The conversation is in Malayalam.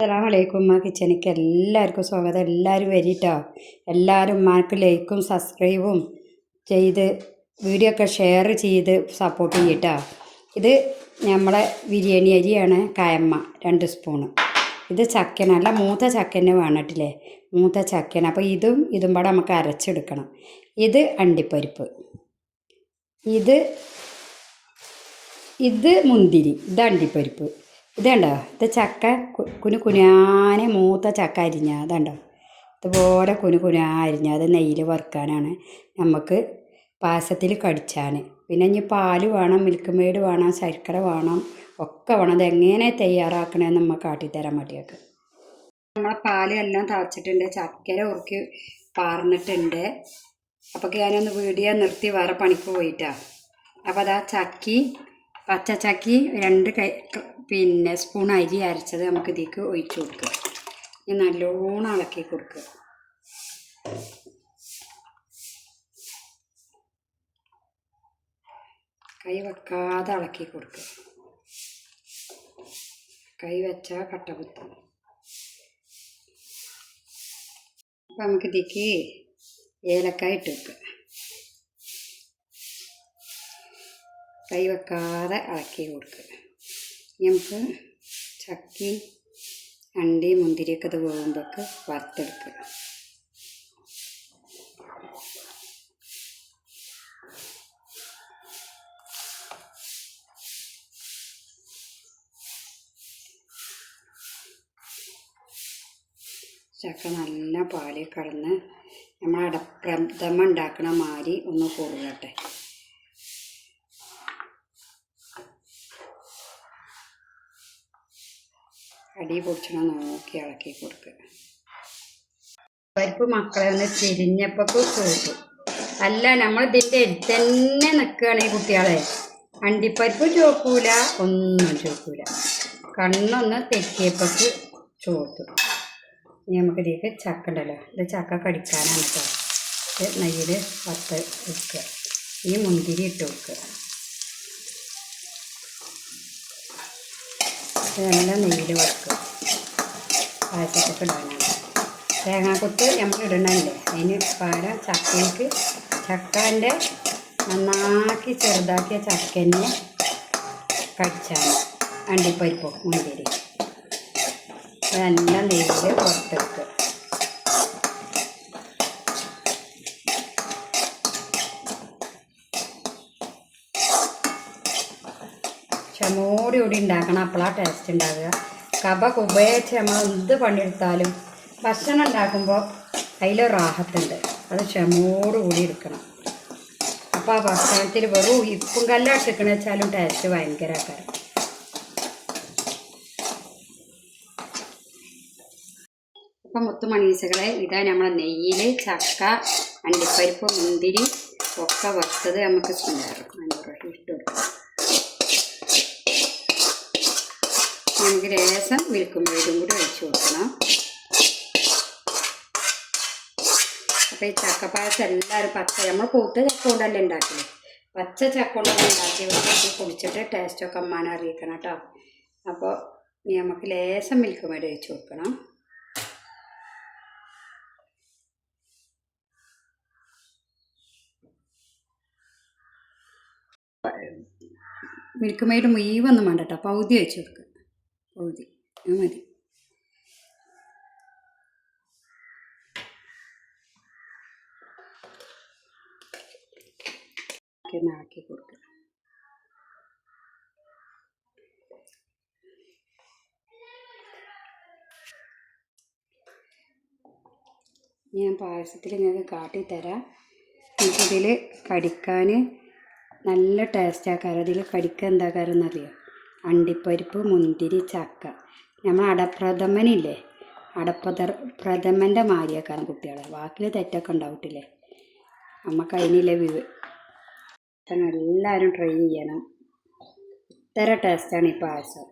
അസ്സലാമലൈക്കും. ഉമ്മ കിച്ചണിക്ക് എല്ലാവർക്കും സ്വാഗതം. എല്ലാവരും വരിട്ടോ. എല്ലാവരും ഉമ്മാക്ക് ലൈക്കും സബ്സ്ക്രൈബും ചെയ്ത് വീഡിയോ ഒക്കെ ഷെയർ ചെയ്ത് സപ്പോർട്ട് ചെയ്യട്ടോ. ഇത് നമ്മളെ ബിരിയാണി അരിയാണ്, കായമ്മ 2 സ്പൂണ്. ഇത് ചക്കന, നല്ല മൂത്ത ചക്കന്നെ വേണട്ടില്ലേ, മൂത്ത ചക്കന. അപ്പോൾ ഇതും പാടെ നമുക്ക് അരച്ചെടുക്കണം. ഇത് അണ്ടിപ്പരിപ്പ്, ഇത് മുന്തിരി, ഇത് അണ്ടിപ്പരിപ്പ്. ഇതുണ്ടോ, ഇത് ചക്ക കുനുകുനാനെ മൂത്ത ചക്ക അരിഞ്ഞ അതുണ്ടോ, ഇതുപോലെ കുനുകുനാ അരിഞ്ഞ അത് നെയ്യിൽ വറുക്കാനാണ്, നമുക്ക് പായസത്തിൽ കടിച്ചാൻ. പിന്നെ ഇനി പാല് വേണം, മിൽക്ക് മെയ്ഡ് വേണം, ശർക്കര വേണം, ഒക്കെ വേണം. അതെങ്ങനെ തയ്യാറാക്കണമെന്ന് നമ്മൾ കാട്ടിത്തരാൻ വേണ്ടിയൊക്കെ. നമ്മളെ പാല് എല്ലാം തിളച്ചിട്ടുണ്ട്, ചക്കര ഉറുക്കി പാർന്നിട്ടുണ്ട്. അപ്പോൾ ഞാനൊന്ന് വീഡിയോ നിർത്തി വേറെ പണിക്ക് പോയിട്ടാണ്. അപ്പോൾ അതാ പച്ചച്ചക്കി 2 സ്പൂൺ അരി അരച്ചത് നമുക്ക് ഇതിലേക്ക് ഒഴിച്ചു കൊടുക്കുക. ഞാൻ നല്ലോണം ഇളക്കി കൊടുക്കുക. കൈ വെക്കാതെ ഇളക്കി കൊടുക്കുക. കൈ വെച്ചാൽ കട്ട കുത്തും. അപ്പം നമുക്ക് ഇതിലേക്ക് ഏലക്കായ ഇട്ട് വെക്കുക. കൈ വെക്കാതെ ഇളക്കി കൊടുക്കുക. നമുക്ക് ചക്കി അണ്ടി മുന്തിരിയൊക്കെ ഇത് വേകുമ്പോഴൊക്കെ വറുത്തെടുക്കുക. ചക്ക നല്ല പാലിൽ കടന്ന് നമ്മൾ അടപ്രഥമ ഉണ്ടാക്കണ മാതിരി ഒന്ന് കുറുകട്ടെ. അടി പൊടിച്ചണം നോക്കി ഇളക്കി കൊടുക്കുക. പരിപ്പ് മക്കളെ ഒന്ന് തിരിഞ്ഞപ്പോൾ ചോട്ടു. അല്ല, നമ്മൾ ഇതിൻ്റെ അടുത്ത് തന്നെ നിൽക്കുകയാണെങ്കിൽ കുട്ടികളെ അണ്ടിപ്പരിപ്പ് ചോക്കൂല, ഒന്നും ചോക്കൂല. കണ്ണൊന്ന് തെറ്റിയപ്പോൾ ചോട്ടു. ഇനി നമുക്ക് ഇതിലേക്ക് ചക്ക ഉണ്ടല്ലോ, ഇത് ചക്ക കടിക്കാനാണ് കേട്ടോ. ഇത് നെയ്യിൽ വറുത്ത് വെക്കുക. ഈ മുന്തിരി ഇട്ട് വെക്കുക. ഇതെല്ലാം നെയ്യിൽ വറുക്കുക. പായസത്തൊക്കെ ഇടാനാണ്. തേങ്ങാക്കൊത്ത് നമ്മൾ ഇടണമല്ലേ, അതിന് പകരം ചക്കേൻ്റെ നന്നാക്കി ചെറുതാക്കിയ ചക്കന്നെ കടിച്ചാണ് അണ്ടിപ്പരിപ്പോ മുന്തിരി. ഇതെല്ലാം നെയ്യിൽ വറുത്തെടുക്കുക. ക്ഷമോടുകൂടി ഉണ്ടാക്കണം, അപ്പോഴാണ് ടേസ്റ്റ് ഉണ്ടാവുക. ഉപയോഗിച്ച് നമ്മൾ എന്ത് പണിയെടുത്താലും ഭക്ഷണം ഉണ്ടാക്കുമ്പോൾ അതിൽ റാഹത്തുണ്ട്. അത് ക്ഷമോടുകൂടി എടുക്കണം. അപ്പോൾ ആ ഭക്ഷണത്തിൽ വെറും ഇപ്പും കല്ലാട്ടിക്കണ വെച്ചാലും ടേസ്റ്റ് ഭയങ്കര ആക്കാരം. അപ്പം മുത്തുമണീസുകളെ, ഇതാ നമ്മളെ നെയ്യിൽ ചക്ക അണ്ടിപ്പരിപ്പ് മുന്തിരി ഒക്കെ വറുത്തത് നമുക്ക് ഇട്ട് കൊടുക്കാം. നമുക്ക് ലേശം മിൽക്ക് മെയ്ഡും കൂടി ഒഴിച്ചു കൊടുക്കണം. അപ്പോൾ ഈ ചക്കപ്പായസം എല്ലാവരും നമ്മൾ കൂട്ട് ചക്ക കൊണ്ടല്ലേ ഉണ്ടാക്കില്ലേ, പച്ച ചക്ക കൊണ്ടൊക്കെ ഉണ്ടാക്കി വെച്ചിട്ട് കുടിച്ചിട്ട് ടേസ്റ്റൊക്കെ അമ്മാനെ അറിയിക്കണം കേട്ടോ. അപ്പോൾ നമുക്ക് ലേശം മിൽക്ക് മെയ്ഡ് ഒഴിച്ചു കൊടുക്കണം. മിൽക്ക് മെയ്ഡ് മുഴുവൊന്നും വേണ്ട കേട്ടോ, പകുതി ഒഴിച്ചു കൊടുക്കുക. പകുതി മതി. ആക്കി കൊടുക്കുക. ഞാൻ പായസത്തിൽ നിങ്ങൾക്ക് കാട്ടിത്തരാം. ഇതിൽ കടിക്കാൻ നല്ല ടേസ്റ്റ് ആക്കാറ്. ഇതിൽ കടിക്കാൻ എന്താക്കാരം എന്നറിയോ, അണ്ടിപ്പരിപ്പ് മുന്തിരി ചക്ക. നമ്മൾ അടപ്രഥമനില്ലേ, പ്രഥമൻ്റെ മാരിയാക്കാൻ കുട്ടികളെ വാക്കിൽ തെറ്റൊക്കെ ഉണ്ടാവട്ടില്ലേ, നമുക്ക് അതിനില്ലേ അപ്പം എല്ലാവരും ട്രൈ ചെയ്യണം. ഇത്ര ടേസ്റ്റാണ് ഈ പായസം.